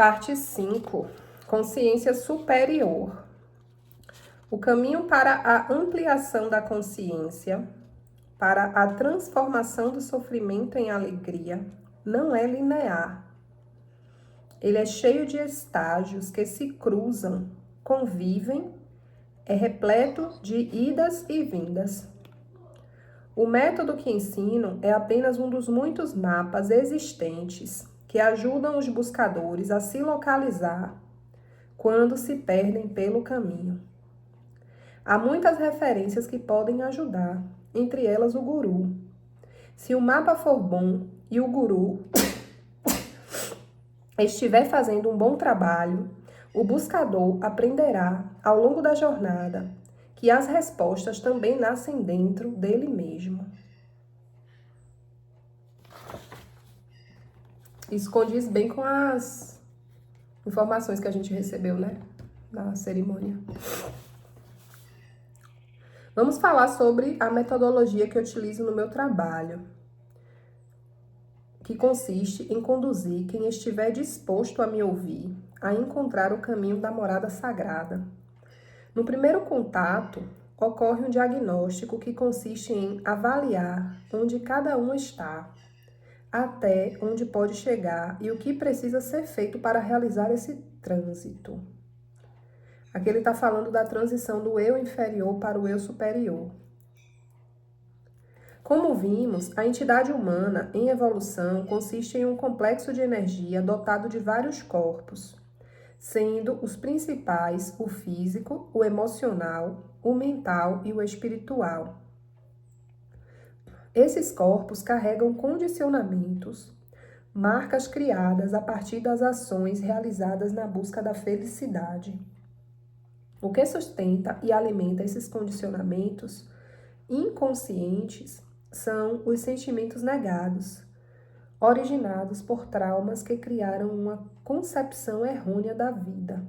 Parte 5. Consciência superior. O caminho para a ampliação da consciência, para a transformação do sofrimento em alegria, não é linear. Ele é cheio de estágios que se cruzam, convivem, é repleto de idas e vindas. O método que ensino é apenas um dos muitos mapas existentes que ajudam os buscadores a se localizar quando se perdem pelo caminho. Há muitas referências que podem ajudar, entre elas o guru. Se o mapa for bom e o guru estiver fazendo um bom trabalho, o buscador aprenderá ao longo da jornada que as respostas também nascem dentro dele mesmo. Isso condiz bem com as informações que a gente recebeu, né, na cerimônia. Vamos falar sobre a metodologia que eu utilizo no meu trabalho, que consiste em conduzir quem estiver disposto a me ouvir a encontrar o caminho da morada sagrada. No primeiro contato, ocorre um diagnóstico que consiste em avaliar onde cada um está, até onde pode chegar e o que precisa ser feito para realizar esse trânsito. Aqui ele está falando da transição do eu inferior para o eu superior. Como vimos, a entidade humana em evolução consiste em um complexo de energia dotado de vários corpos, sendo os principais o físico, o emocional, o mental e o espiritual. Esses corpos carregam condicionamentos, marcas criadas a partir das ações realizadas na busca da felicidade. O que sustenta e alimenta esses condicionamentos inconscientes são os sentimentos negados, originados por traumas que criaram uma concepção errônea da vida.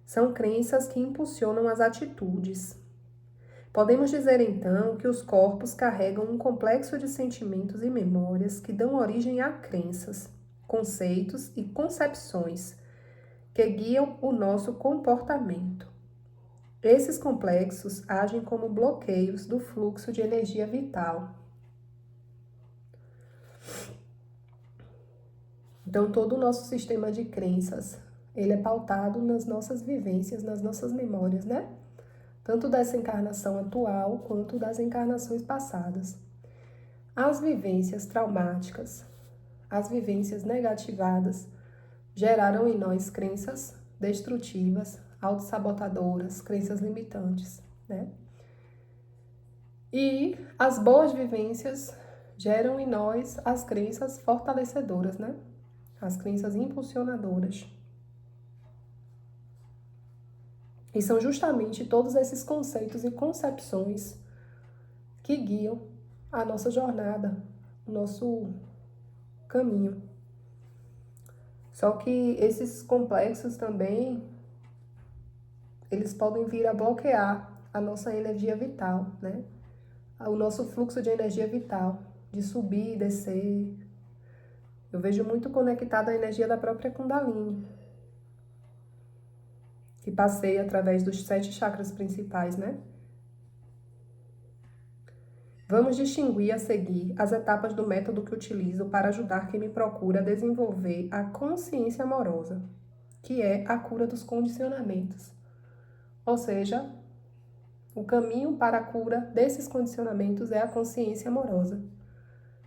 São crenças que impulsionam as atitudes. Podemos dizer então que os corpos carregam um complexo de sentimentos e memórias que dão origem a crenças, conceitos e concepções que guiam o nosso comportamento. Esses complexos agem como bloqueios do fluxo de energia vital. Então, todo o nosso sistema de crenças, ele é pautado nas nossas vivências, nas nossas memórias, né? Tanto dessa encarnação atual, quanto das encarnações passadas. As vivências traumáticas, as vivências negativadas, geraram em nós crenças destrutivas, autossabotadoras, crenças limitantes, né? E as boas vivências geram em nós as crenças fortalecedoras, né? As crenças impulsionadoras. E são justamente todos esses conceitos e concepções que guiam a nossa jornada, o nosso caminho. Só que esses complexos também, eles podem vir a bloquear a nossa energia vital, né? O nosso fluxo de energia vital, de subir e descer. Eu vejo muito conectado à energia da própria Kundalini, que passeia através dos 7 chakras principais, né? Vamos distinguir a seguir as etapas do método que utilizo para ajudar quem me procura a desenvolver a consciência amorosa, que é a cura dos condicionamentos. Ou seja, o caminho para a cura desses condicionamentos é a consciência amorosa.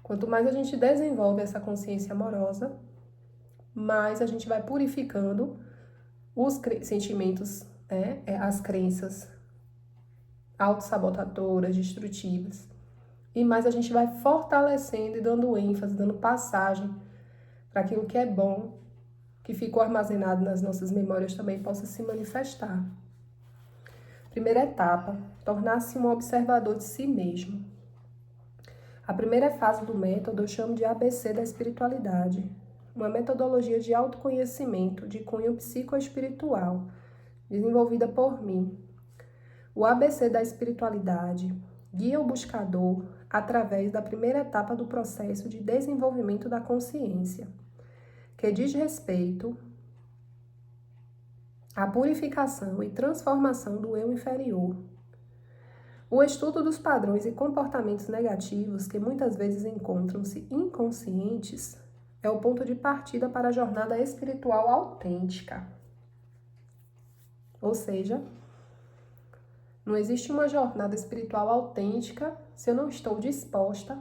Quanto mais a gente desenvolve essa consciência amorosa, mais a gente vai purificando os sentimentos, né, as crenças autossabotadoras, destrutivas. E mais a gente vai fortalecendo e dando ênfase, dando passagem para aquilo que é bom, que ficou armazenado nas nossas memórias também possa se manifestar. Primeira etapa, tornar-se um observador de si mesmo. A primeira fase do método eu chamo de ABC da espiritualidade, uma metodologia de autoconhecimento de cunho psicoespiritual, desenvolvida por mim. O ABC da espiritualidade guia o buscador através da primeira etapa do processo de desenvolvimento da consciência, que diz respeito à purificação e transformação do eu inferior. O estudo dos padrões e comportamentos negativos que muitas vezes encontram-se inconscientes é o ponto de partida para a jornada espiritual autêntica. Ou seja, não existe uma jornada espiritual autêntica se eu não estou disposta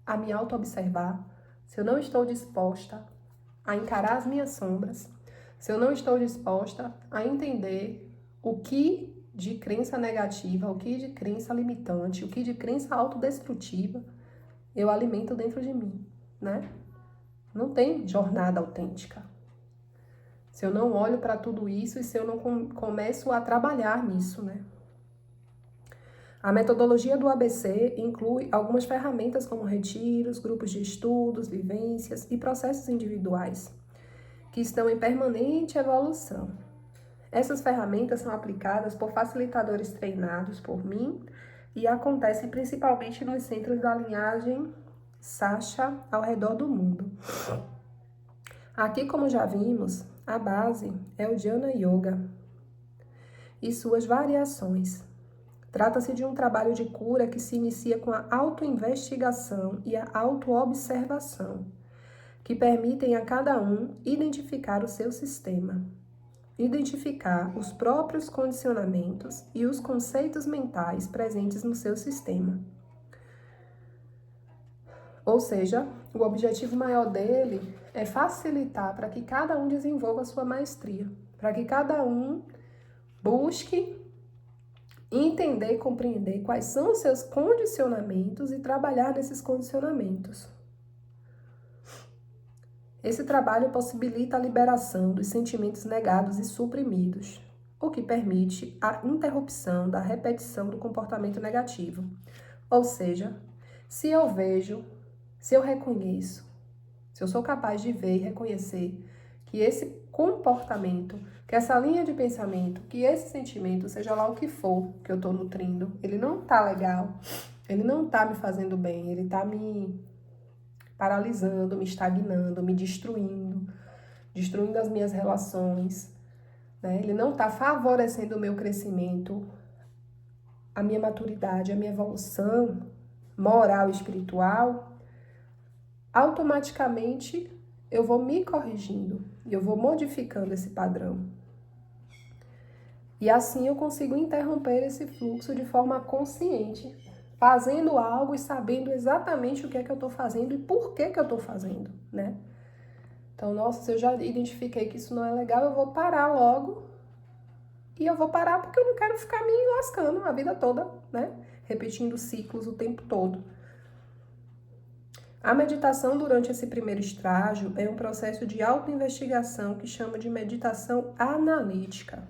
a me auto-observar, se eu não estou disposta a encarar as minhas sombras, se eu não estou disposta a entender o que de crença negativa, o que de crença limitante, o que de crença autodestrutiva eu alimento dentro de mim, né? Não tem jornada autêntica. Se eu não olho para tudo isso e se eu não começo a trabalhar nisso, né? A metodologia do ABC inclui algumas ferramentas como retiros, grupos de estudos, vivências e processos individuais, que estão em permanente evolução. Essas ferramentas são aplicadas por facilitadores treinados por mim e acontecem principalmente nos centros da linhagem Sacha ao redor do mundo. Aqui, como já vimos, a base é o Jnana Yoga e suas variações. Trata-se de um trabalho de cura que se inicia com a autoinvestigação e a autoobservação, que permitem a cada um identificar o seu sistema, identificar os próprios condicionamentos e os conceitos mentais presentes no seu sistema. Ou seja, o objetivo maior dele é facilitar para que cada um desenvolva a sua maestria, para que cada um busque entender e compreender quais são os seus condicionamentos e trabalhar nesses condicionamentos. Esse trabalho possibilita a liberação dos sentimentos negados e suprimidos, o que permite a interrupção da repetição do comportamento negativo. Ou seja, se eu vejo, se eu reconheço, se eu sou capaz de ver e reconhecer que esse comportamento, que essa linha de pensamento, que esse sentimento, seja lá o que for que eu estou nutrindo, ele não tá legal, ele não tá me fazendo bem, ele tá me paralisando, me estagnando, me destruindo as minhas relações, né? Ele não tá favorecendo o meu crescimento, a minha maturidade, a minha evolução moral e espiritual. Automaticamente eu vou me corrigindo e eu vou modificando esse padrão. E assim eu consigo interromper esse fluxo de forma consciente, fazendo algo e sabendo exatamente o que é que eu estou fazendo e por que que eu estou fazendo, né? Então, nossa, se eu já identifiquei que isso não é legal, eu vou parar logo. E eu vou parar porque eu não quero ficar me lascando a vida toda, né? Repetindo ciclos o tempo todo. A meditação durante esse primeiro estágio é um processo de autoinvestigação que chamo de meditação analítica.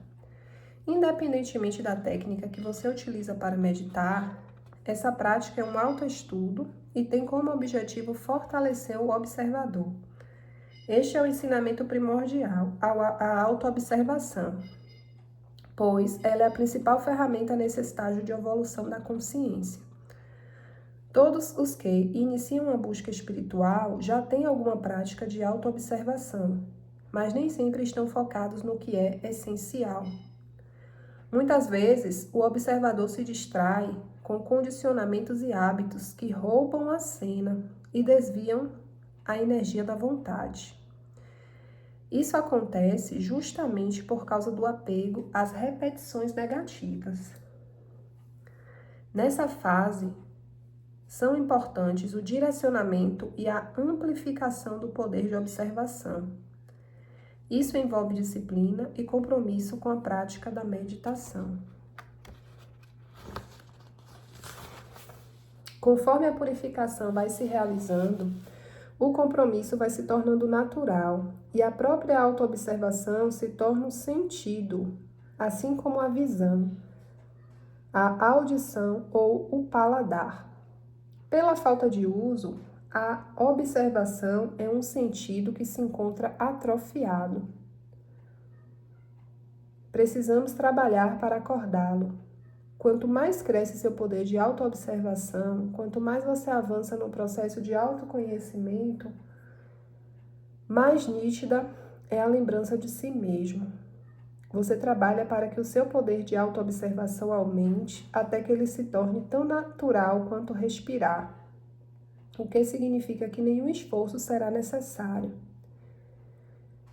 Independentemente da técnica que você utiliza para meditar, essa prática é um autoestudo e tem como objetivo fortalecer o observador. Este é o ensinamento primordial, a autoobservação, pois ela é a principal ferramenta nesse estágio de evolução da consciência. Todos os que iniciam a busca espiritual já têm alguma prática de autoobservação, mas nem sempre estão focados no que é essencial. Muitas vezes, o observador se distrai com condicionamentos e hábitos que roubam a cena e desviam a energia da vontade. Isso acontece justamente por causa do apego às repetições negativas. Nessa fase, são importantes o direcionamento e a amplificação do poder de observação. Isso envolve disciplina e compromisso com a prática da meditação. Conforme a purificação vai se realizando, o compromisso vai se tornando natural e a própria autoobservação se torna um sentido, assim como a visão, a audição ou o paladar. Pela falta de uso, a observação é um sentido que se encontra atrofiado. Precisamos trabalhar para acordá-lo. quanto mais cresce seu poder de autoobservação, quanto mais você avança no processo de autoconhecimento, mais nítida é a lembrança de si mesmo. Você trabalha para que o seu poder de autoobservação aumente até que ele se torne tão natural quanto respirar, o que significa que nenhum esforço será necessário.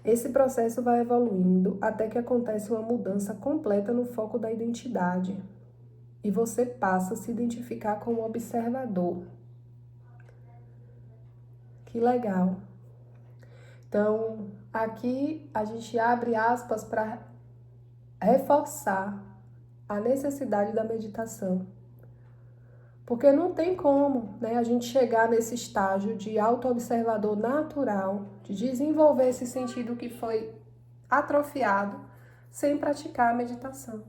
Esse processo vai evoluindo até que acontece uma mudança completa no foco da identidade e você passa a se identificar como observador. Que legal! Então, aqui a gente abre aspas para reforçar a necessidade da meditação. Porque não tem como, né, a gente chegar nesse estágio de autoobservador natural, de desenvolver esse sentido que foi atrofiado, sem praticar a meditação.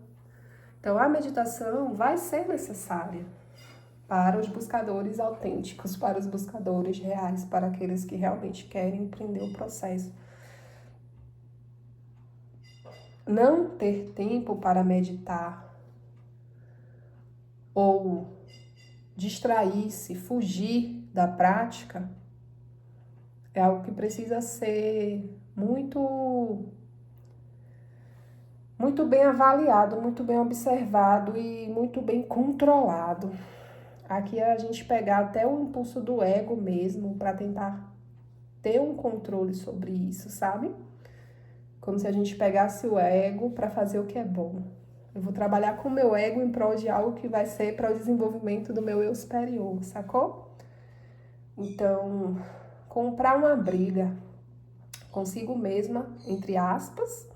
Então, a meditação vai ser necessária para os buscadores autênticos, para os buscadores reais, para aqueles que realmente querem empreender o processo. Não ter tempo para meditar ou distrair-se, fugir da prática, é algo que precisa ser muito bem avaliado, muito bem observado e muito bem controlado. Aqui é a gente pegar até o impulso do ego mesmo para tentar ter um controle sobre isso, sabe? Como se a gente pegasse o ego para fazer o que é bom. Eu vou trabalhar com o meu ego em prol de algo que vai ser para o desenvolvimento do meu eu superior, sacou? Então, comprar uma briga consigo mesma, entre aspas,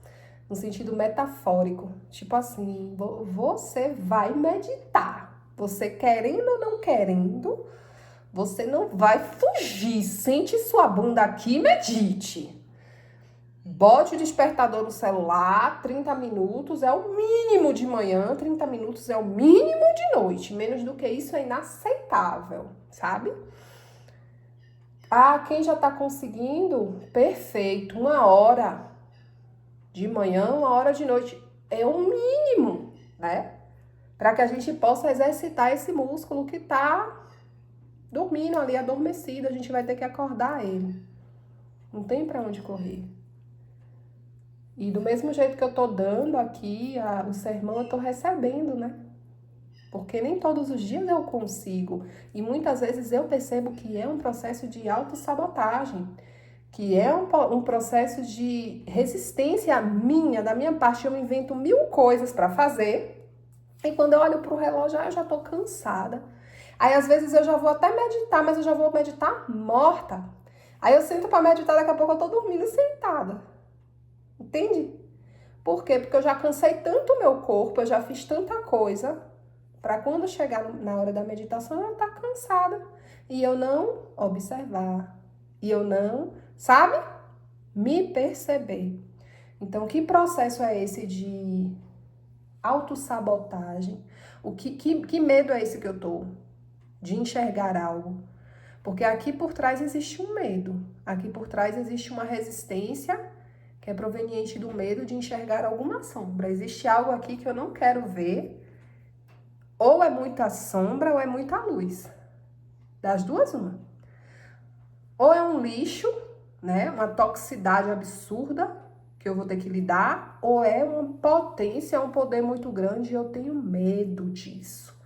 no sentido metafórico. Tipo assim, você vai meditar. Você querendo ou não querendo, você não vai fugir. Sente sua bunda aqui e medite. Bote o despertador no celular, 30 minutos é o mínimo de manhã, 30 minutos é o mínimo de noite. Menos do que isso é inaceitável, sabe? Ah, quem já tá conseguindo? Perfeito, 1 hora de manhã, 1 hora de noite. É o mínimo, né? Para que a gente possa exercitar esse músculo que tá dormindo ali, adormecido. A gente vai ter que acordar ele. Não tem para onde correr. E do mesmo jeito que eu tô dando aqui o sermão, eu tô recebendo, né? Porque nem todos os dias eu consigo. E muitas vezes eu percebo que é um processo de autossabotagem, que é um processo de resistência minha, da minha parte. Eu invento 1000 coisas para fazer. E quando eu olho pro relógio, eu já tô cansada. Aí às vezes eu já vou até meditar, mas eu já vou meditar morta. Aí eu sento para meditar, daqui a pouco eu tô dormindo sentada. Entende? Por quê? Porque eu já cansei tanto o meu corpo, eu já fiz tanta coisa, para quando chegar na hora da meditação eu estar cansada. E eu não observar. E eu não, sabe? Me perceber. Então, que processo é esse de autossabotagem? Que medo é esse que eu tô? De enxergar algo. Porque aqui por trás existe um medo. Aqui por trás existe uma resistência que é proveniente do medo de enxergar alguma sombra. Existe algo aqui que eu não quero ver. Ou é muita sombra ou é muita luz. Das duas, uma. Ou é um lixo, né? Uma toxicidade absurda que eu vou ter que lidar. Ou é uma potência, um poder muito grande e eu tenho medo disso.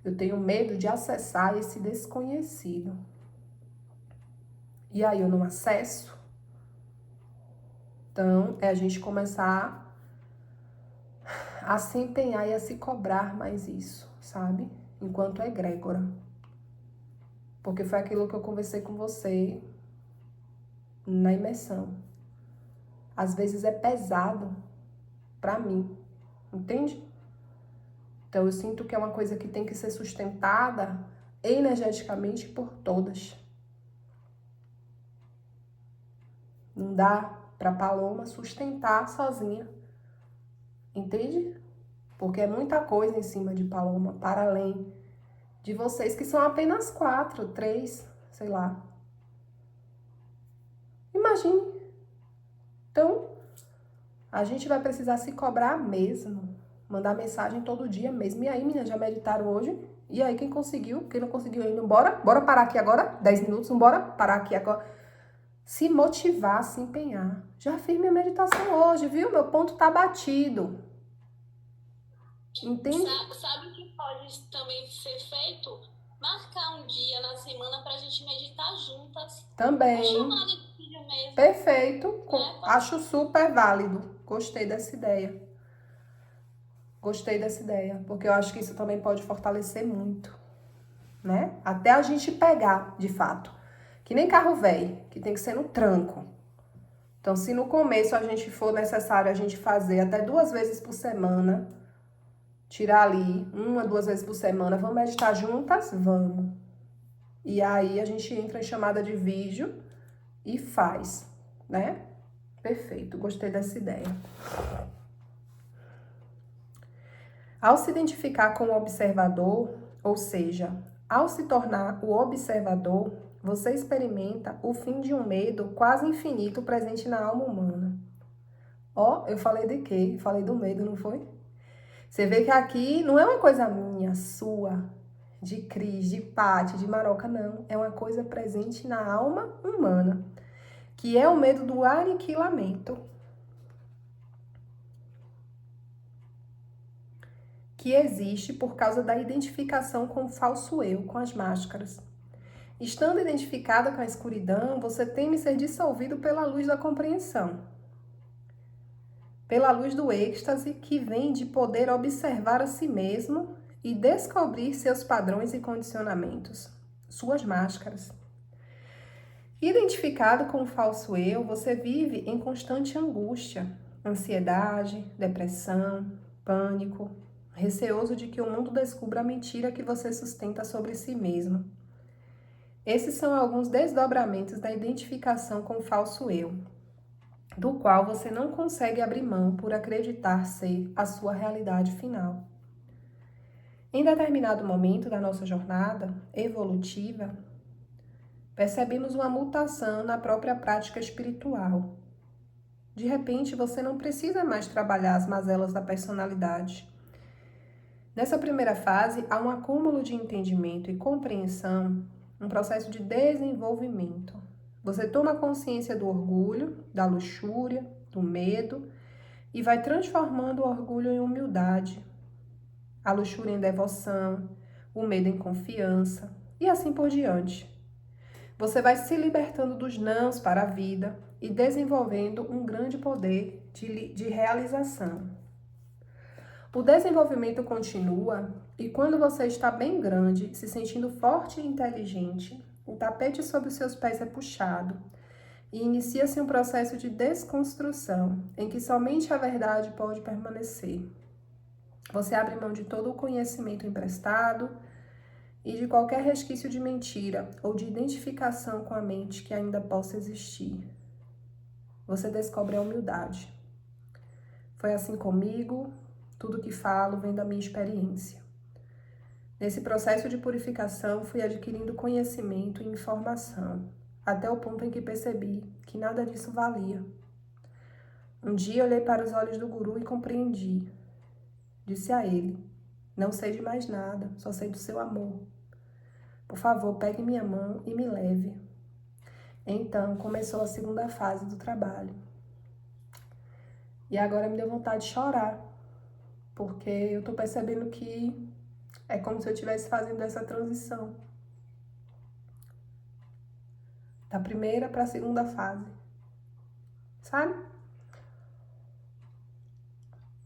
Eu tenho medo de acessar esse desconhecido. E aí eu não acesso. Então, é a gente começar a se empenhar e a se cobrar mais isso, sabe? Enquanto egrégora. Porque foi aquilo que eu conversei com você na imersão. Às vezes é pesado pra mim, entende? Então eu sinto que é uma coisa que tem que ser sustentada energeticamente por todas. Não dá pra Paloma sustentar sozinha, entende? Porque é muita coisa em cima de Paloma, para além de vocês, que são apenas 4, 3, sei lá. Imagine. Então, a gente vai precisar se cobrar mesmo. Mandar mensagem todo dia mesmo. E aí, meninas, já meditaram hoje? E aí, quem conseguiu? Quem não conseguiu ainda, bora? Bora parar aqui agora? 10 minutos, bora parar aqui agora. Se motivar, se empenhar. Já fiz minha meditação hoje, viu? Meu ponto tá batido. Entende? Sabe o que pode também ser feito? Marcar um dia na semana pra gente meditar juntas. Uma Também. chamada de vídeo mesmo, Perfeito. né? Acho super válido. Gostei dessa ideia. Gostei dessa ideia. Porque eu acho que isso também pode fortalecer muito, né? Até a gente pegar, de fato. Que nem carro velho, que tem que ser no tranco. Então, se no começo a gente for necessário a gente fazer até 2 vezes por semana, tirar ali 1, 2 vezes por semana, vamos meditar juntas? Vamos. E aí a gente entra em chamada de vídeo e faz, né? Perfeito, gostei dessa ideia. Ao se identificar com o observador, ou seja, ao se tornar o observador, você experimenta o fim de um medo quase infinito presente na alma humana. Ó, eu falei de quê? Falei do medo, não foi? Você vê que aqui não é uma coisa minha, sua, de Cris, de Pati, de Maroca, não. É uma coisa presente na alma humana, que é o medo do aniquilamento, que existe por causa da identificação com o falso eu, com as máscaras. Estando identificada com a escuridão, você teme ser dissolvido pela luz da compreensão, pela luz do êxtase que vem de poder observar a si mesmo e descobrir seus padrões e condicionamentos, suas máscaras. Identificado com o falso eu, você vive em constante angústia, ansiedade, depressão, pânico, receoso de que o mundo descubra a mentira que você sustenta sobre si mesmo. Esses são alguns desdobramentos da identificação com o falso eu, do qual você não consegue abrir mão por acreditar ser a sua realidade final. Em determinado momento da nossa jornada evolutiva, percebemos uma mutação na própria prática espiritual. De repente, você não precisa mais trabalhar as mazelas da personalidade. Nessa primeira fase, há um acúmulo de entendimento e compreensão, um processo de desenvolvimento. Você toma consciência do orgulho, da luxúria, do medo e vai transformando o orgulho em humildade, a luxúria em devoção, o medo em confiança e assim por diante. Você vai se libertando dos nãos para a vida e desenvolvendo um grande poder de realização. O desenvolvimento continua e quando você está bem grande, se sentindo forte e inteligente, o tapete sob os seus pés é puxado e inicia-se um processo de desconstrução em que somente a verdade pode permanecer. Você abre mão de todo o conhecimento emprestado e de qualquer resquício de mentira ou de identificação com a mente que ainda possa existir. Você descobre a humildade. Foi assim comigo, tudo que falo vem da minha experiência. Nesse processo de purificação, fui adquirindo conhecimento e informação, até o ponto em que percebi que nada disso valia. Um dia olhei para os olhos do guru e compreendi. Disse a ele: não sei de mais nada, só sei do seu amor. Por favor, pegue minha mão e me leve. Então, começou a segunda fase do trabalho. E agora me deu vontade de chorar, porque eu tô percebendo que é como se eu estivesse fazendo essa transição da primeira para a segunda fase, sabe?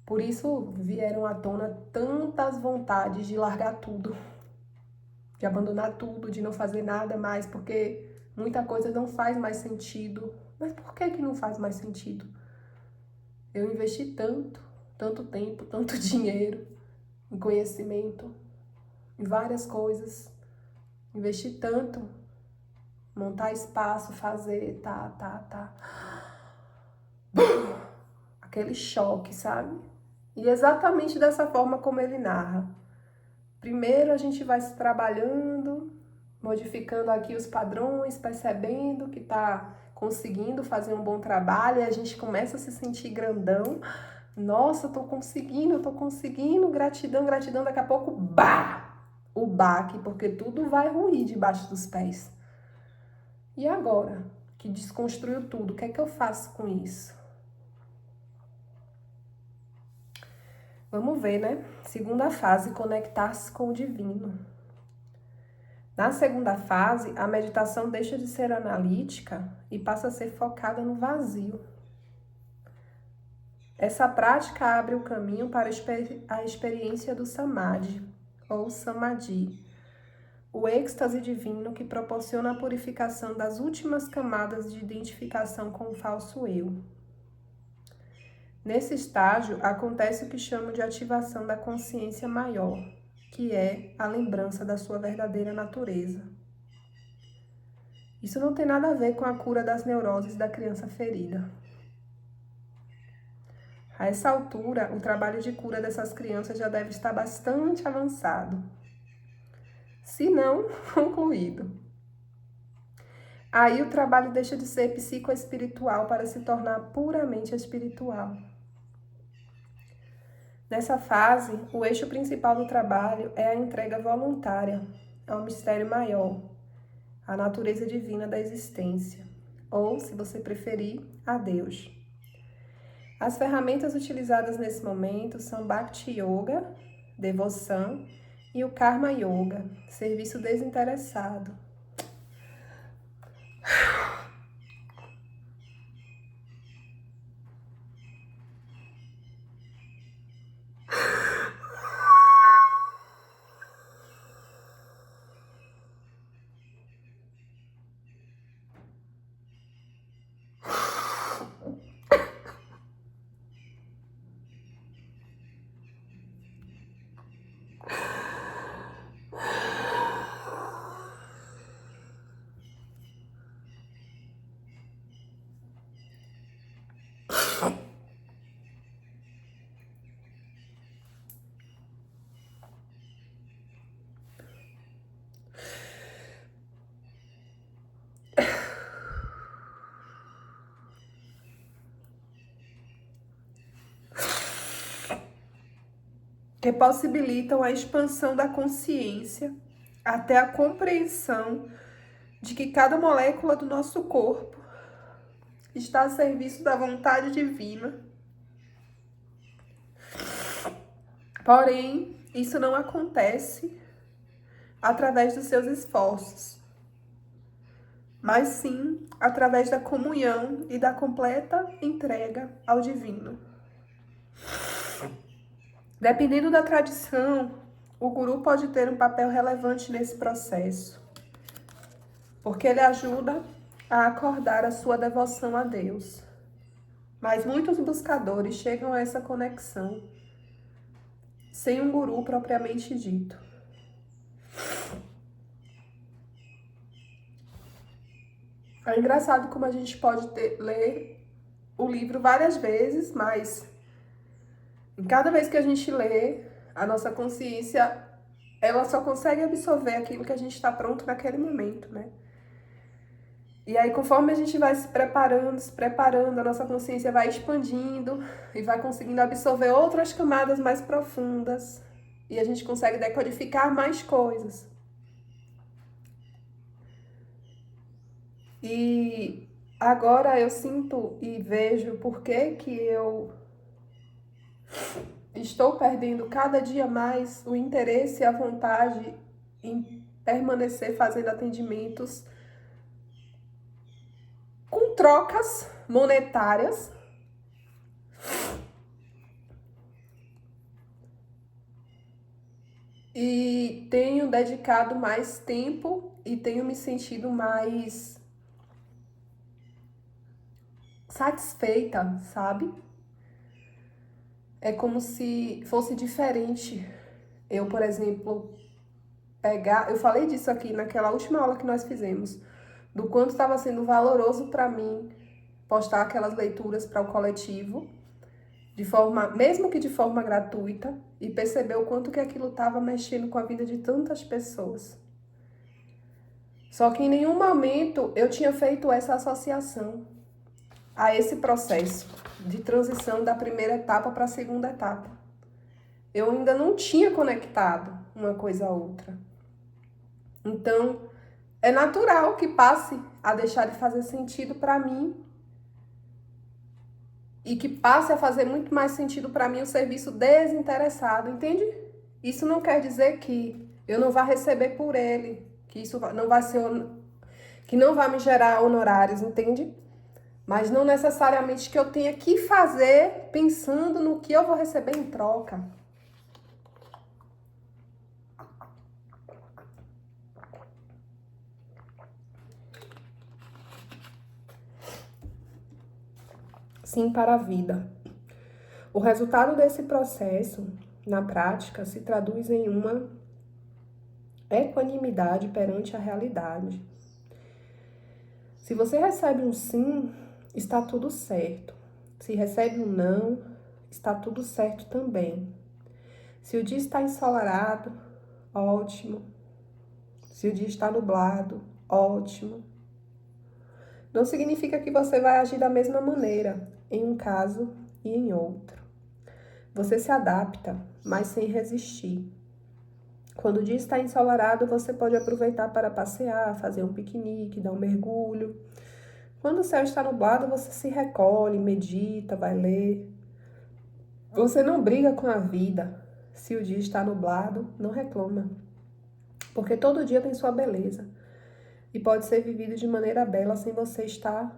Por isso vieram à tona tantas vontades de largar tudo, de abandonar tudo, de não fazer nada mais, porque muita coisa não faz mais sentido. Mas por que não faz mais sentido? Eu investi tanto tempo, tanto dinheiro em conhecimento, em várias coisas. Investi tanto, montar espaço, fazer, tá. Aquele choque, sabe? E exatamente dessa forma como ele narra. Primeiro a gente vai se trabalhando, modificando aqui os padrões, percebendo que tá conseguindo fazer um bom trabalho e a gente começa a se sentir grandão, Nossa, eu tô conseguindo, gratidão, gratidão, daqui a pouco, bah! O baque, porque tudo vai ruir debaixo dos pés. E agora, que desconstruiu tudo, o que é que eu faço com isso? Vamos ver, né? Segunda fase, conectar-se com o divino. Na segunda fase, a meditação deixa de ser analítica e passa a ser focada no vazio. Essa prática abre o caminho para a experiência do samadhi, ou samadhi, o êxtase divino que proporciona a purificação das últimas camadas de identificação com o falso eu. Nesse estágio, acontece o que chamo de ativação da consciência maior, que é a lembrança da sua verdadeira natureza. Isso não tem nada a ver com a cura das neuroses da criança ferida. A essa altura, o trabalho de cura dessas crianças já deve estar bastante avançado, se não concluído. Aí o trabalho deixa de ser psicoespiritual para se tornar puramente espiritual. Nessa fase, o eixo principal do trabalho é a entrega voluntária ao mistério maior, a natureza divina da existência, ou, se você preferir, a Deus. As ferramentas utilizadas nesse momento são Bhakti Yoga, devoção, e o Karma Yoga, serviço desinteressado. Que possibilitam a expansão da consciência até a compreensão de que cada molécula do nosso corpo está a serviço da vontade divina. Porém, isso não acontece através dos seus esforços, mas sim através da comunhão e da completa entrega ao divino. Dependendo da tradição, o guru pode ter um papel relevante nesse processo, porque ele ajuda a acordar a sua devoção a Deus. Mas muitos buscadores chegam a essa conexão sem um guru propriamente dito. É engraçado como a gente pode ler o livro várias vezes, mas em cada vez que a gente lê, a nossa consciência, ela só consegue absorver aquilo que a gente está pronto naquele momento, né? E aí, conforme a gente vai se preparando, a nossa consciência vai expandindo e vai conseguindo absorver outras camadas mais profundas. E a gente consegue decodificar mais coisas. E agora eu sinto e vejo por que eu estou perdendo cada dia mais o interesse e a vontade em permanecer fazendo atendimentos com trocas monetárias. E tenho dedicado mais tempo e tenho me sentido mais satisfeita, sabe? É como se fosse diferente. Eu, por exemplo, eu falei disso aqui naquela última aula que nós fizemos, do quanto estava sendo valoroso para mim postar aquelas leituras para o coletivo, mesmo que de forma gratuita, e perceber o quanto que aquilo estava mexendo com a vida de tantas pessoas. Só que em nenhum momento eu tinha feito essa associação. a esse processo de transição da primeira etapa para a segunda etapa. Eu ainda não tinha conectado uma coisa a outra. Então, é natural que passe a deixar de fazer sentido para mim e que passe a fazer muito mais sentido para mim o serviço desinteressado, entende? Isso não quer dizer que eu não vá receber por ele, que isso não vai ser, que não vai me gerar honorários, entende? Mas não necessariamente que eu tenha que fazer pensando no que eu vou receber em troca. Sim, para a vida. O resultado desse processo, na prática, se traduz em uma equanimidade perante a realidade. Se você recebe um sim, está tudo certo. Se recebe um não, está tudo certo também. Se o dia está ensolarado, ótimo. Se o dia está nublado, ótimo. Não significa que você vai agir da mesma maneira em um caso e em outro. Você se adapta, mas sem resistir. Quando o dia está ensolarado, você pode aproveitar para passear, fazer um piquenique, dar um mergulho. Quando o céu está nublado, você se recolhe, medita, vai ler. Você não briga com a vida. Se o dia está nublado, não reclama. Porque todo dia tem sua beleza. E pode ser vivido de maneira bela se você está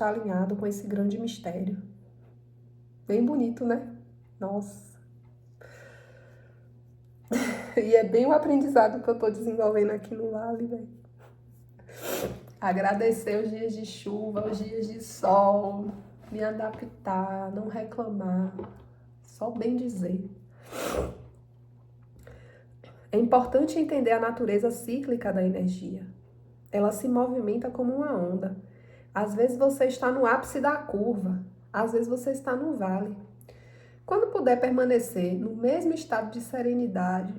alinhado com esse grande mistério. Bem bonito, né? Nossa. E é bem o aprendizado que eu tô desenvolvendo aqui no Vale, velho. Agradecer os dias de chuva, os dias de sol, me adaptar, não reclamar, só bem dizer. É importante entender a natureza cíclica da energia. Ela se movimenta como uma onda. Às vezes você está no ápice da curva, às vezes você está no vale. Quando puder permanecer no mesmo estado de serenidade,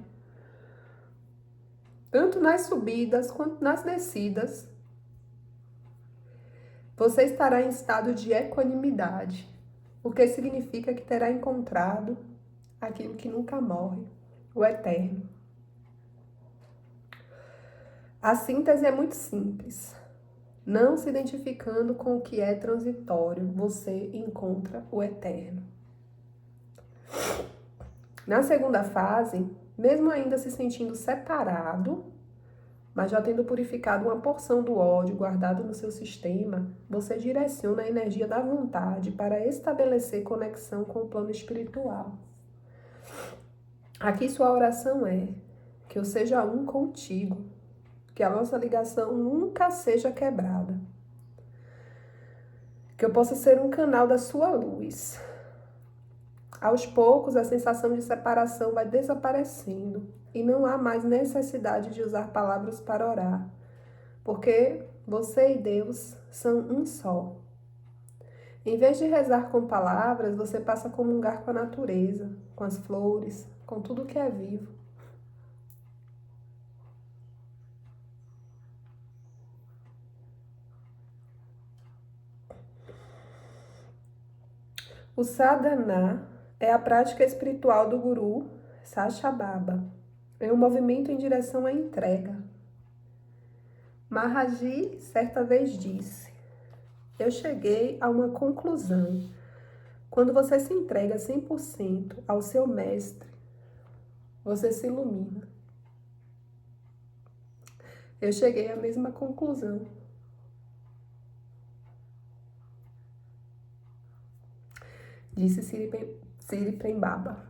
tanto nas subidas quanto nas descidas, você estará em estado de equanimidade, o que significa que terá encontrado aquilo que nunca morre, o eterno. A síntese é muito simples. Não se identificando com o que é transitório, você encontra o eterno. Na segunda fase, mesmo ainda se sentindo separado, mas já tendo purificado uma porção do ódio guardado no seu sistema, você direciona a energia da vontade para estabelecer conexão com o plano espiritual. Aqui sua oração é que eu seja um contigo, que a nossa ligação nunca seja quebrada, que eu possa ser um canal da sua luz. Aos poucos, a sensação de separação vai desaparecendo e não há mais necessidade de usar palavras para orar, porque você e Deus são um só. Em vez de rezar com palavras, você passa a comungar com a natureza, com as flores, com tudo que é vivo. O sadhana é a prática espiritual do Guru Sachababa. É um movimento em direção à entrega. Maharaji certa vez disse: eu cheguei a uma conclusão. Quando você se entrega 100% ao seu mestre, você se ilumina. Eu cheguei à mesma conclusão. Disse Siri Prembaba.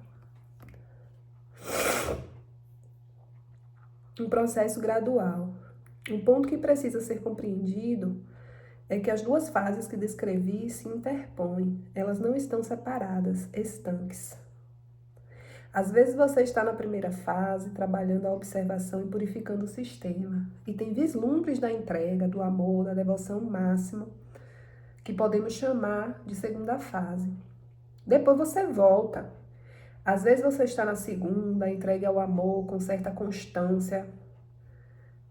Um processo gradual. Um ponto que precisa ser compreendido é que as duas fases que descrevi se interpõem. Elas não estão separadas, estanques. Às vezes você está na primeira fase, trabalhando a observação e purificando o sistema, e tem vislumbres da entrega, do amor, da devoção máxima, que podemos chamar de segunda fase. Depois você volta. Às vezes você está na segunda, entregue ao amor com certa constância,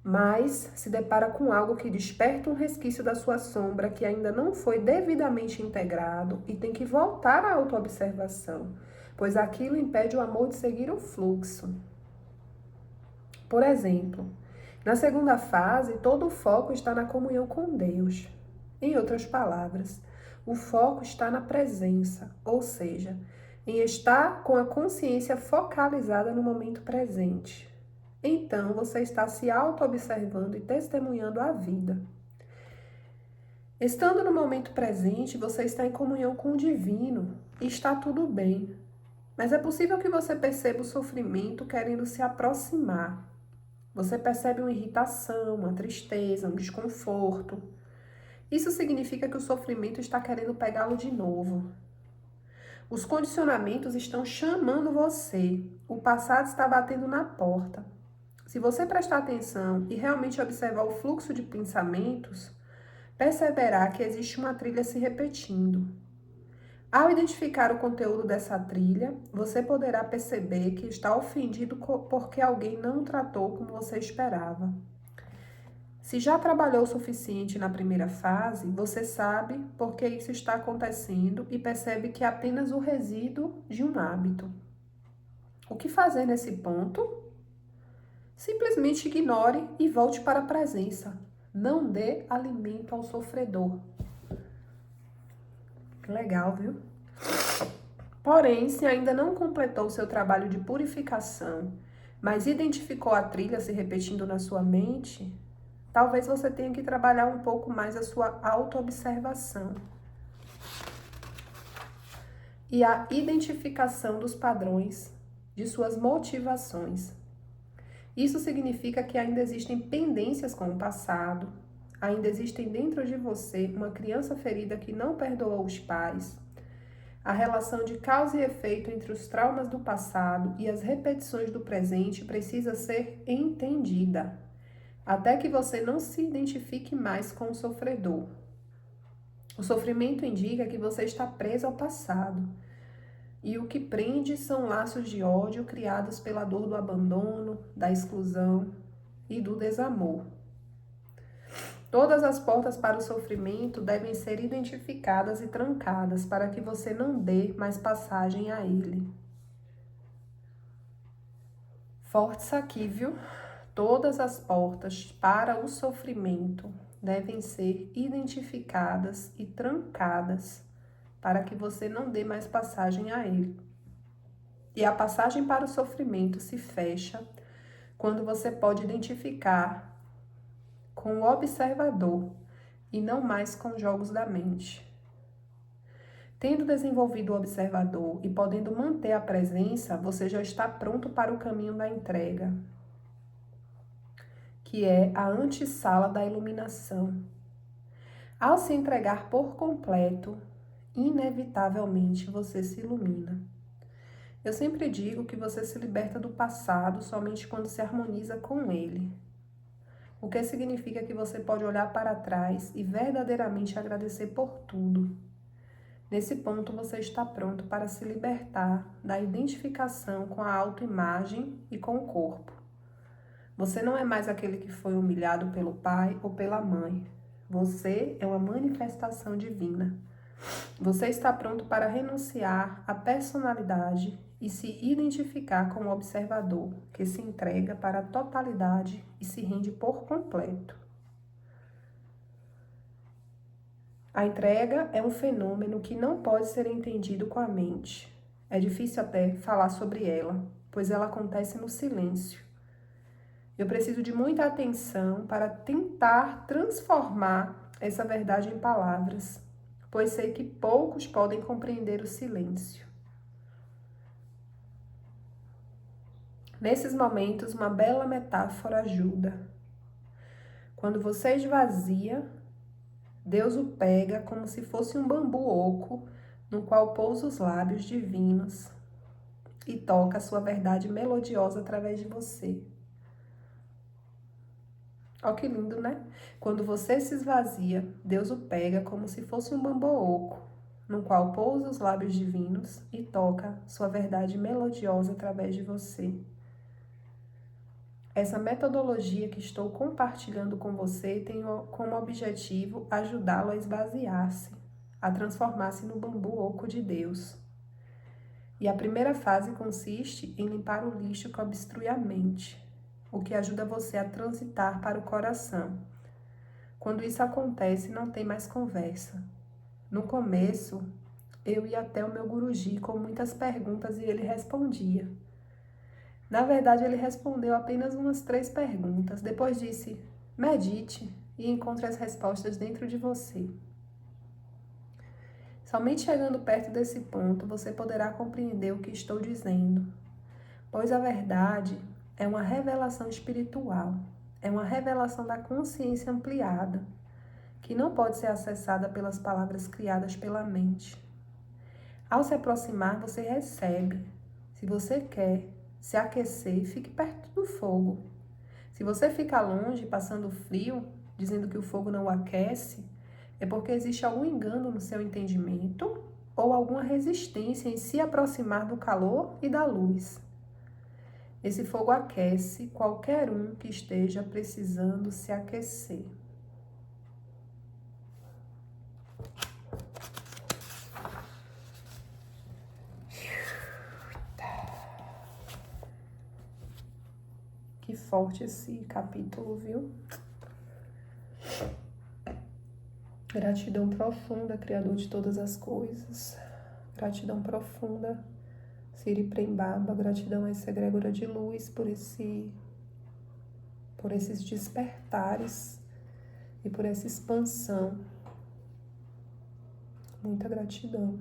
mas se depara com algo que desperta um resquício da sua sombra que ainda não foi devidamente integrado e tem que voltar à autoobservação, pois aquilo impede o amor de seguir o fluxo. Por exemplo, na segunda fase, todo o foco está na comunhão com Deus. Em outras palavras, o foco está na presença, ou seja, em estar com a consciência focalizada no momento presente. Então, você está se auto-observando e testemunhando a vida. Estando no momento presente, você está em comunhão com o divino e está tudo bem. Mas é possível que você perceba o sofrimento querendo se aproximar. Você percebe uma irritação, uma tristeza, um desconforto. Isso significa que o sofrimento está querendo pegá-lo de novo. Os condicionamentos estão chamando você. O passado está batendo na porta. Se você prestar atenção e realmente observar o fluxo de pensamentos, perceberá que existe uma trilha se repetindo. Ao identificar o conteúdo dessa trilha, você poderá perceber que está ofendido porque alguém não o tratou como você esperava. Se já trabalhou o suficiente na primeira fase, você sabe por que isso está acontecendo e percebe que é apenas o resíduo de um hábito. O que fazer nesse ponto? Simplesmente ignore e volte para a presença. Não dê alimento ao sofredor. Legal, viu? Porém, se ainda não completou seu trabalho de purificação, mas identificou a trilha se repetindo na sua mente, talvez você tenha que trabalhar um pouco mais a sua autoobservação e a identificação dos padrões de suas motivações. Isso significa que ainda existem pendências com o passado, ainda existem dentro de você uma criança ferida que não perdoou os pais. A relação de causa e efeito entre os traumas do passado e as repetições do presente precisa ser entendida, até que você não se identifique mais com o sofredor. O sofrimento indica que você está preso ao passado. E o que prende são laços de ódio criados pela dor do abandono, da exclusão e do desamor. Todas as portas para o sofrimento devem ser identificadas e trancadas para que você não dê mais passagem a ele. Forte aqui, viu? Todas as portas para o sofrimento devem ser identificadas e trancadas para que você não dê mais passagem a ele. E a passagem para o sofrimento se fecha quando você pode identificar com o observador e não mais com jogos da mente. Tendo desenvolvido o observador e podendo manter a presença, você já está pronto para o caminho da entrega, que é a antessala da iluminação. Ao se entregar por completo, inevitavelmente você se ilumina. Eu sempre digo que você se liberta do passado somente quando se harmoniza com ele. O que significa que você pode olhar para trás e verdadeiramente agradecer por tudo. Nesse ponto você está pronto para se libertar da identificação com a autoimagem e com o corpo. Você não é mais aquele que foi humilhado pelo pai ou pela mãe. Você é uma manifestação divina. Você está pronto para renunciar à personalidade e se identificar como observador, que se entrega para a totalidade e se rende por completo. A entrega é um fenômeno que não pode ser entendido com a mente. É difícil até falar sobre ela, pois ela acontece no silêncio. Eu preciso de muita atenção para tentar transformar essa verdade em palavras, pois sei que poucos podem compreender o silêncio. Nesses momentos, uma bela metáfora ajuda. Quando você esvazia, Deus o pega como se fosse um bambu oco, no qual pousa os lábios divinos e toca a sua verdade melodiosa através de você. Ó que lindo, né? Quando você se esvazia, Deus o pega como se fosse um bambu oco, no qual pousa os lábios divinos e toca sua verdade melodiosa através de você. Essa metodologia que estou compartilhando com você tem como objetivo ajudá-lo a esvaziar-se, a transformar-se no bambu oco de Deus. E a primeira fase consiste em limpar o lixo que obstrui a mente, o que ajuda você a transitar para o coração. Quando isso acontece, não tem mais conversa. No começo, eu ia até o meu guruji com muitas perguntas e ele respondia. Na verdade, ele respondeu apenas umas 3 perguntas. Depois disse, medite e encontre as respostas dentro de você. Somente chegando perto desse ponto, você poderá compreender o que estou dizendo. Pois a verdade é uma revelação espiritual, é uma revelação da consciência ampliada, que não pode ser acessada pelas palavras criadas pela mente. Ao se aproximar, você recebe. Se você quer se aquecer, fique perto do fogo. Se você fica longe, passando frio, dizendo que o fogo não o aquece, é porque existe algum engano no seu entendimento ou alguma resistência em se aproximar do calor e da luz. Esse fogo aquece qualquer um que esteja precisando se aquecer. Que forte esse capítulo, viu? Gratidão profunda, Criador de todas as coisas. Gratidão profunda, Siri Prembaba. Gratidão a essa egrégora de luz por esses despertares e por essa expansão. Muita gratidão.